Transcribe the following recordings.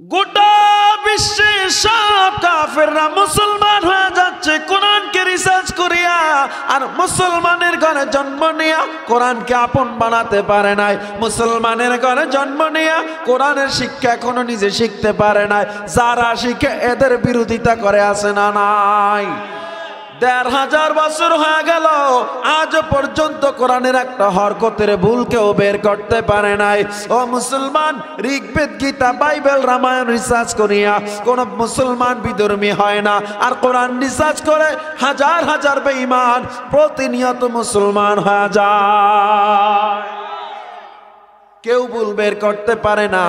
গোটা বিশ্বে সব কাফেররা মুসলমান হয়ে যাচ্ছে কোরআনকে রিসার্চ করিয়া, আর মুসলমানের ঘরে জন্ম নিয়া কোরআনকে আপন বানাতে পারে নাই। মুসলমানের ঘরে জন্ম নিয়া কোরআনের শিক্ষা এখনো নিজে শিখতে পারে নাই। যারা শিখে এদের বিরোধিতা করে আছে না নাই? ১৫০০ বছর হয়ে গেল, আজ পর্যন্ত কোরআনের একটা হরকতের ভুল কেউ বের করতে পারে নাই। ও মুসলমান, ঋগ্বেদ, গীতা, বাইবেল, রামায়ণ রিসার্চ করিয়া কোন মুসলমান বিধর্মী হয় না। আর কোরআন রিসার্চ করে হাজার হাজার বেঈমান প্রতিনিয়ত মুসলমান হয়ে যায়। কেউ ভুল বের করতে পারে না।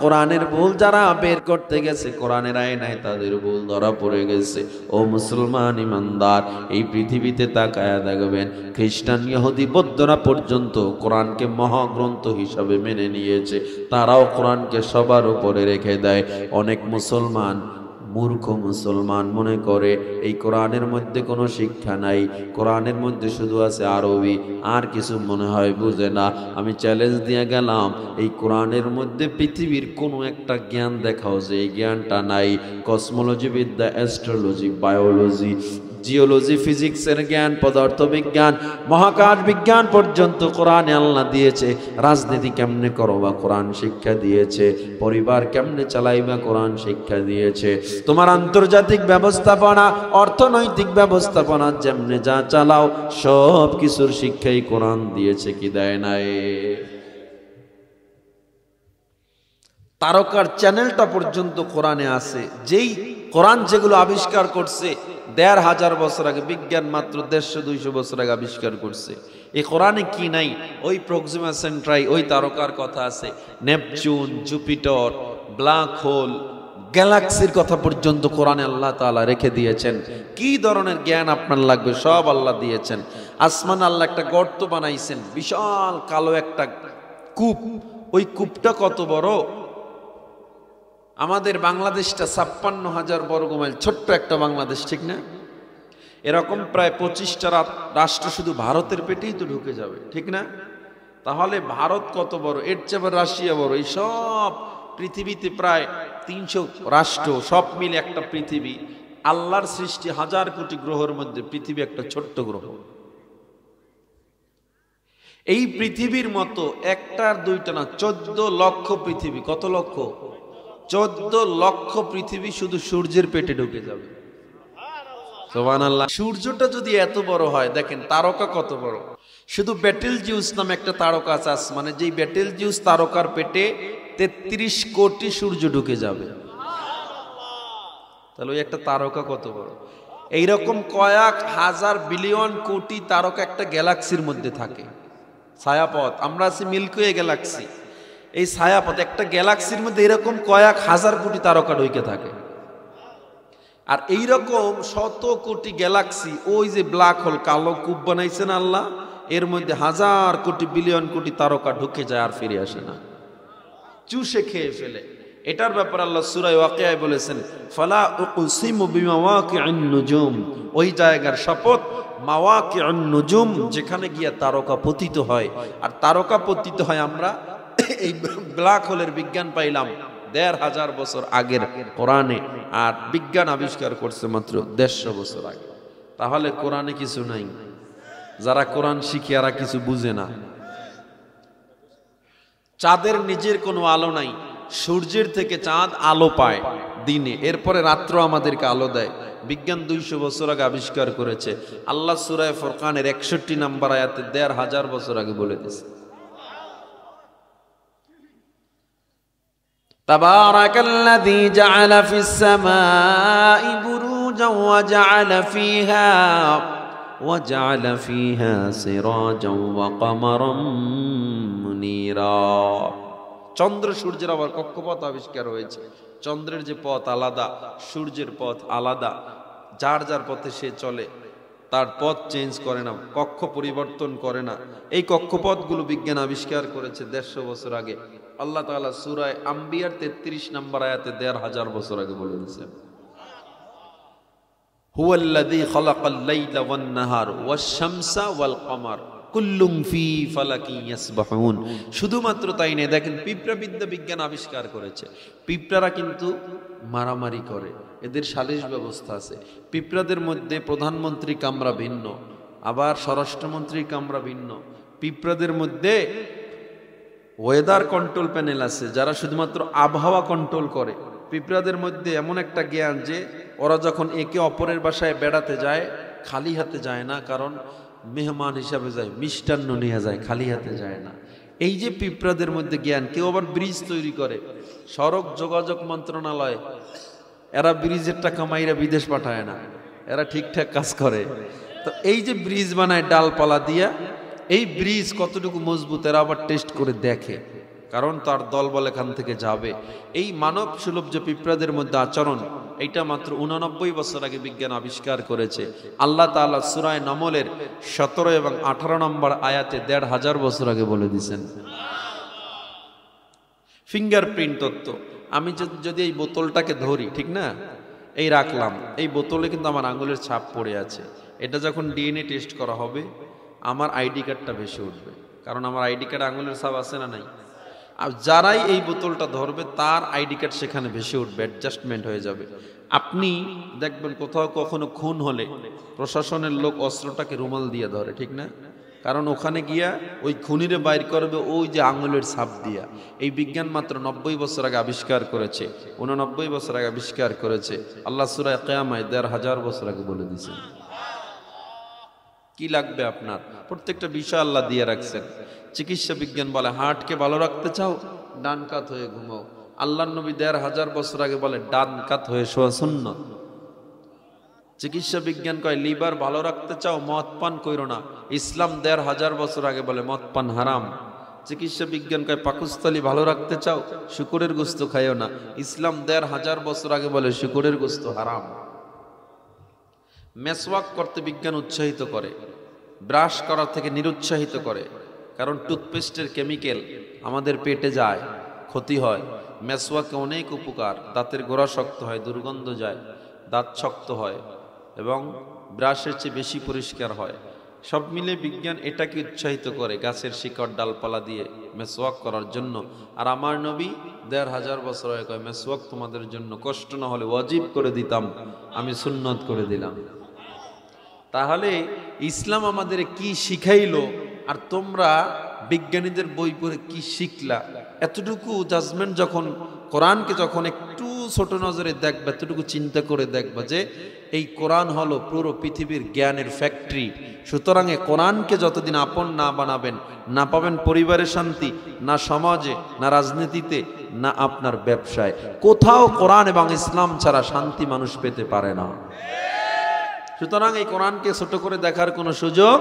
কোরআনের ভুল যারা বের করতে গেছে, কোরআনের আয়নায় তাদের ভুল ধরা পড়ে গেছে। ও মুসলমান ইমানদার, এই পৃথিবীতে তাকায়া দেখবেন খ্রিস্টান, ইহুদি, বৌদ্ধরা পর্যন্ত কোরআনকে মহাগ্রন্থ হিসাবে মেনে নিয়েছে। তারাও কোরআনকে সবার উপরে রেখে দেয়। অনেক মুসলমান, মূর্খ মুসলমান মনে করে এই কোরআনের মধ্যে কোনো শিক্ষা নাই, কোরআনের মধ্যে শুধু আছে আরবি, আর কিছু মনে হয় বুঝে না। আমি চ্যালেঞ্জ দিয়ে গেলাম, এই কোরআনের মধ্যে পৃথিবীর কোনো একটা জ্ঞান দেখাও যে এই জ্ঞানটা নাই। কসমোলজি বিদ্যা, অ্যাস্ট্রোলজি, বায়োলজি, জিওলজি, ফিজিক্সের জ্ঞান, পদার্থবিজ্ঞান, মহাকাশ বিজ্ঞান পর্যন্ত কোরআনে আল্লাহ দিয়েছে। রাজনীতি কেমনে করবা কোরআন শিক্ষা দিয়েছে। পরিবার কেমনে চালাইবা কোরআন শিক্ষা দিয়েছে। তোমার আন্তর্জাতিক ব্যবস্থাপনা, অর্থনৈতিক ব্যবস্থাপনা যেমনে যা চালাও, সব কিছুর শিক্ষাই কোরআন দিয়েছে, কি দেয় নাই? তারকার চ্যানেলটা পর্যন্ত কোরআনে আছে। যেই কোরআন যেগুলো আবিষ্কার করছে ১৫০০ বছর আগে, বিজ্ঞান মাত্র ১৫০-২০০ বছর আগে আবিষ্কার করছে। এই কোরআনে কি নাই? ওই প্রক্সিমা সেন্ট্রাই, ওই তারকার কথা আছে, নেপচুন, জুপিটার, ব্ল্যাক হোল, গ্যালাক্সির কথা পর্যন্ত কোরআনে আল্লাহ তাআলা রেখে দিয়েছেন। কি ধরনের জ্ঞান আপনার লাগবে সব আল্লাহ দিয়েছেন। আসমান আল্লাহ একটা গর্ত বানাইছেন, বিশাল কালো একটা কূপ। ওই কূপটা কত বড়? আমাদের বাংলাদেশটা ৫৬,০০০ বর্গমাইল, ছোট্ট একটা বাংলাদেশ, ঠিক না? এরকম প্রায় ২৫টা রাষ্ট্র শুধু ভারতের পেটেই তো ঢুকে যাবে, ঠিক না? তাহলে ভারত কত বড়, এর চেয়ে রাশিয়া বড়। এই সব পৃথিবীতে প্রায় ৩০০ রাষ্ট্র, সব মিলে একটা পৃথিবী। আল্লাহর সৃষ্টি ১০০০ কোটি গ্রহের মধ্যে পৃথিবী একটা ছোট্ট গ্রহ। এই পৃথিবীর মতো একটার দুইটা না, ১৪ লক্ষ পৃথিবী। কত লক্ষ? ১৪ লক্ষ পৃথিবী শুধু সূর্যের পেটে ঢুকে যাবে। সুবহানাল্লাহ। সূর্যটা যদি এত বড় হয়, দেখেন তারকা কত বড়। শুধু বেটেলজিউস নামে একটা তারকা আছে আসমানে, যেই বেটেলজিউস তারকার পেটে ৩৩ কোটি সূর্য ঢুকে যাবে। তাহলে ওই একটা তারকা কত বড়? এইরকম কয়েক হাজার বিলিয়ন কোটি তারকা একটা গ্যালাক্সির মধ্যে থাকে। ছায়াপথ, আমরা আছি মিল্কি গ্যালাক্সি। এই ছায়াপথ একটা গ্যালাক্সির মধ্যে এরকম কয়েক হাজার কোটি তারকা ঢুকে থাকে। আর এইরকম শত কোটি গ্যালাক্সি, ওই যে ব্ল্যাক হোল, কালো কূপ বানাইছেন আল্লাহ, এর মধ্যে হাজার কোটি বিলিয়ন কোটি তারকা ঢুকে যায় আর ফিরে আসে না, চুষে খেয়ে ফেলে। এটার ব্যাপারে আল্লাহ সূরা ওয়াকিয়ায় বলেছেন, ফালা উকসিমু বিমাওয়াকিউন নুজুম, ওই জায়গার শপথ, মাওয়াকিউন নুজুম, যেখানে গিয়া তারকা পতিত হয়। আর তারকা পতিত হয় আমরা এই ব্ল্যাক হোলের বিজ্ঞান পাইলাম ১৫০০ বছর আগের কোরআনে, আর বিজ্ঞান আবিষ্কার করছে মাত্র ১৫০ বছর আগে। তাহলে কোরআনে কিছু নাই। যারা কোরআন শিখে এরা কিছু বুঝে না। চাঁদের নিজের কোনো আলো নাই, সূর্যের থেকে চাঁদ আলো পায় দিনে, এরপরে রাত্র আমাদেরকে আলো দেয়। বিজ্ঞান ২০০ বছর আগে আবিষ্কার করেছে। আল্লাহ সূরা ফুরকানের ৬১ নম্বর আয়াতে ১৫০০ বছর আগে বলে দিয়েছে, তাবারাকাল্লাযী জাআলা ফিস সামাই বুরুজান ওয়া জাআলা ফিহা সিরাজান ওয়া কামারাম মুনীরা। চন্দ্র সূর্যের আবার কক্ষপথ আবিষ্কার হয়েছে। চন্দ্রের যে পথ আলাদা, সূর্যের পথ আলাদা। যার যার পথে সে চলে, তার পথ চেঞ্জ করে না, কক্ষ পরিবর্তন করে না। এই কক্ষপথগুলো বিজ্ঞান আবিষ্কার করেছে ১৫০ বছর আগে। আল্লাহ তাআলা সূরা আম্বিয়ার ৩৩ নম্বর আয়াতে ১৫০০ বছর আগে বলে দিয়েছেন, হুয়াল্লাযী খালাকাল লাইলা ওয়ান নাহার ওয়াশ শামসা ওয়াল কমার কুল্লুম ফি ফালাকি ইয়াসবাহুন। শুধুমাত্র তাই নয়, দেখেন পিঁপড়াবিদ্যা বিজ্ঞান আবিষ্কার করেছে। পিঁপড়ারা কিন্তু মারামারি করে, এদের সালিশ ব্যবস্থা আছে। পিঁপড়াদের মধ্যে প্রধানমন্ত্রী কামরা ভিন্ন, আবার স্বরাষ্ট্রমন্ত্রীর কামরা ভিন্ন। পিঁপড়াদের মধ্যে ওয়েদার কন্ট্রোল প্যানেল আছে, যারা শুধুমাত্র আবহাওয়া কন্ট্রোল করে। পিঁপড়াদের মধ্যে এমন একটা জ্ঞান যে ওরা যখন একে অপরের বাসায় বেড়াতে যায় খালি হাতে যায় না, কারণ মেহমান হিসাবে যায়, মিষ্টান্ন নিয়ে যায়, খালি হাতে যায় না। এই যে পিঁপড়াদের মধ্যে জ্ঞান। কেউ আবার ব্রিজ তৈরি করে, সড়ক যোগাযোগ মন্ত্রণালয়, এরা ব্রিজের টাকা মাইরা বিদেশ পাঠায় না, এরা ঠিকঠাক কাজ করে। তো এই যে ব্রিজ বানায় ডালপালা দিয়া, এই ব্রিজ কতটুকু মজবুত এরা আবার টেস্ট করে দেখে, কারণ তার দলবল এখান থেকে যাবে। এই মানব সুলভ যে পিঁপড়াদের মধ্যে আচরণ, এইটা মাত্র 89 বছর আগে বিজ্ঞান আবিষ্কার করেছে। আল্লাহ তাআলা সূরা নমলের 17 এবং 18 নম্বর আয়াতে 1500 বছর আগে বলে দিয়েছেন। ফিঙ্গারপ্রিন্ট তত্ত্ব। আমি যদি এই বোতলটাকে ধরি, ঠিক না, এই রাখলাম, এই বোতলে কিন্তু আমার আঙুলের ছাপ পড়ে আছে। এটা যখন ডিএনএ টেস্ট করা হবে, আমার আইডি কার্ডটা ভেসে উঠবে, কারণ আমার আইডি কার্ড আঙুলের ছাপ আছে না নাই। আর যারাই এই বোতলটা ধরবে তার আইডি কার্ড সেখানে ভেসে উঠবে, অ্যাডজাস্টমেন্ট হয়ে যাবে। আপনি দেখবেন কোথাও কখনো খুন হলে প্রশাসনের লোক অস্ত্রটাকে রুমাল দিয়ে ধরে, ঠিক না, কারণ ওখানে গিয়া ওই খুনিরে বাইর করবে ওই যে আঙুলের ছাপ দিয়া। এই বিজ্ঞান মাত্র 90 বছর আগে আবিষ্কার করেছে, 89 বছর আগে আবিষ্কার করেছে। আল্লাহ সূরা কিয়ামায় 1500 বছর আগে বলে দিয়েছেন। কি লাগবে আপনার? প্রত্যেকটা বিষয় আল্লাহ দিয়ে রাখছেন। চিকিৎসা বিজ্ঞান বলে হার্টকে ভালো রাখতে চাও, ডান কাত হয়ে ঘুমাও। আল্লাহর নবী 1500 বছর আগে বলে ডান কাত হয়ে শোয়া সুন্নাত। চিকিৎসা বিজ্ঞান কয় লিভার ভালো রাখতে চাও, মদ পান কইরো না। ইসলাম 1500 বছর আগে বলে মদ পান হারাম। চিকিৎসা বিজ্ঞান কয় পাকস্থলী ভালো রাখতে চাও, শুকরের গোশত খাইও না। ইসলাম 1500 বছর আগে বলে শুকরের গোশত হারাম। মেসওয়াক করতে বিজ্ঞান উৎসাহিত করে, ব্রাশ করা থেকে নিরুৎসাহিত করে, কারণ টুথপেস্টের কেমিক্যাল আমাদের পেটে যায়, ক্ষতি হয়। মেসওয়াকে অনেক উপকার, দাঁতের গোড়া শক্ত হয়, দুর্গন্ধ যায়, দাঁত শক্ত হয় এবং ব্রাশের চেয়ে বেশি পরিষ্কার হয়। সব মিলে বিজ্ঞান এটাকে উৎসাহিত করে গাছের শিকড় ডালপালা দিয়ে মেসওয়াক করার জন্য। আর আমার নবী 1500 বছর আগে কয় মেসওয়াক তোমাদের জন্য কষ্ট না হলে ওয়াজিব করে দিতাম, আমি সুন্নত করে দিলাম। তাহলে ইসলাম আমাদের কি শিখাইলো আর তোমরা বিজ্ঞানীদের বই পড়ে কি শিখলা, এতটুকু জাজমেন্ট যখন কোরআনকে যখন একটু ছোট নজরে দেখবা, এতটুকু চিন্তা করে দেখবা যে এই কোরআন হলো পুরো পৃথিবীর জ্ঞানের ফ্যাক্টরি। সুতরাং এই কোরআনকে যতদিন আপন না বানাবেন, না পাবেন পরিবারের শান্তি, না সমাজে, না রাজনীতিতে, না আপনার ব্যবসায়। কোথাও কোরআন এবং ইসলাম ছাড়া শান্তি মানুষ পেতে পারে না। সুতরাং এই কোরআনকে ছোট করে দেখার কোনো সুযোগ